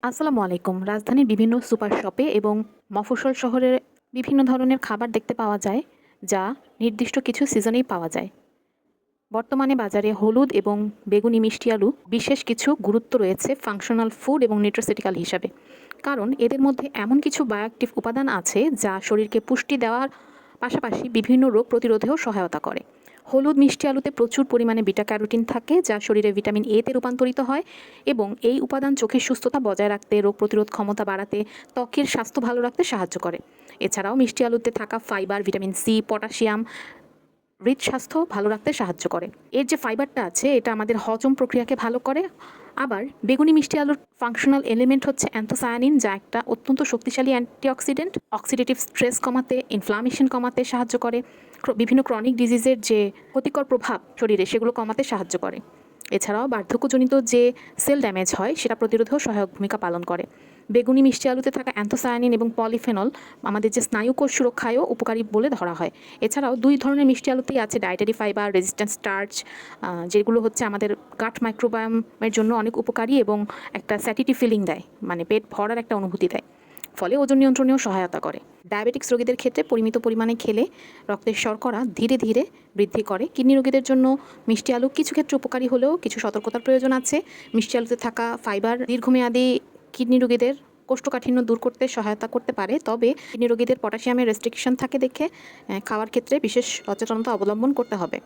আসসালামু আলাইকুম। রাজধানীর বিভিন্ন সুপার শপে এবং মফস্বল শহরে বিভিন্ন ধরনের খাবার দেখতে পাওয়া যায়, যা নির্দিষ্ট কিছু সিজনেই পাওয়া যায়। বর্তমানে বাজারে হলুদ এবং বেগুনি মিষ্টি আলু বিশেষ কিছু গুরুত্ব রয়েছে ফাংশনাল ফুড এবং নিউট্রাসিউটিক্যাল হিসাবে। কারণ এদের মধ্যে এমন কিছু বায়োঅ্যাক্টিভ উপাদান আছে যা শরীরকে পুষ্টি দেওয়ার পাশাপাশি বিভিন্ন রোগ প্রতিরোধেও সহায়তা করে। হলুদ মিষ্টি আলুতে প্রচুর পরিমাণে বিটা ক্যারোটিন থাকে, যা শরীরে ভিটামিন এতে রূপান্তরিত হয় এবং এই উপাদান চোখের সুস্থতা বজায় রাখতে, রোগ প্রতিরোধ ক্ষমতা বাড়াতে, ত্বকের স্বাস্থ্য ভালো রাখতে সাহায্য করে। এছাড়াও মিষ্টি আলুতে থাকা ফাইবার, ভিটামিন সি, পটাশিয়াম হৃদস্বাস্থ্য ভালো রাখতে সাহায্য করে। এর যে ফাইবারটা আছে এটা আমাদের হজম প্রক্রিয়াকে ভালো করে। আবার বেগুনি মিষ্টি আলুর ফাংশনাল এলিমেন্ট হচ্ছে অ্যান্থোসায়ানিন, যা একটা অত্যন্ত শক্তিশালী অ্যান্টিঅক্সিডেন্ট। অক্সিডেটিভ স্ট্রেস কমাতে, ইনফ্লামেশন কমাতে সাহায্য করে। বিভিন্ন ক্রনিক ডিজিজের যে ক্ষতিকর প্রভাব শরীরে সেগুলো কমাতে সাহায্য করে। এছাড়াও বার্ধক্যজনিত যে সেল ড্যামেজ হয় সেটা প্রতিরোধেও সহায়ক ভূমিকা পালন করে। বেগুনি মিষ্টি আলুতে থাকা অ্যান্থোসায়ানিন এবং পলিফেনল আমাদের যে স্নায়ুকোষ সুরক্ষায়ও উপকারী বলে ধরা হয়। এছাড়াও দুই ধরনের মিষ্টি আলুতেই আছে ডায়েটারি ফাইবার, রেজিস্ট্যান্ট স্টার্চ, যেগুলো হচ্ছে আমাদের গাট মাইক্রোবায়োমের জন্য অনেক উপকারী এবং একটা স্যাটিটি ফিলিং দেয়, মানে পেট ভরার একটা অনুভূতি দেয়। ফলে ওজন নিয়ন্ত্রণেও সহায়তা করে। ডায়াবেটিক্স রোগীদের ক্ষেত্রে পরিমিত পরিমাণে খেলে রক্তের শর্করা ধীরে ধীরে বৃদ্ধি করে। কিডনি রোগীদের জন্য মিষ্টি আলু কিছু ক্ষেত্রে উপকারী হলেও কিছু সতর্কতার প্রয়োজন আছে। মিষ্টি আলুতে থাকা ফাইবার দীর্ঘমেয়াদী কিডনি রোগীদের কোষ্ঠকাঠিন্য দূর করতে সহায়তা করতে পারে, তবে কিডনি রোগীদের পটাশিয়ামের রেস্ট্রিকশন থাকে দেখে খাওয়ার ক্ষেত্রে বিশেষ সচেতনতা অবলম্বন করতে হবে।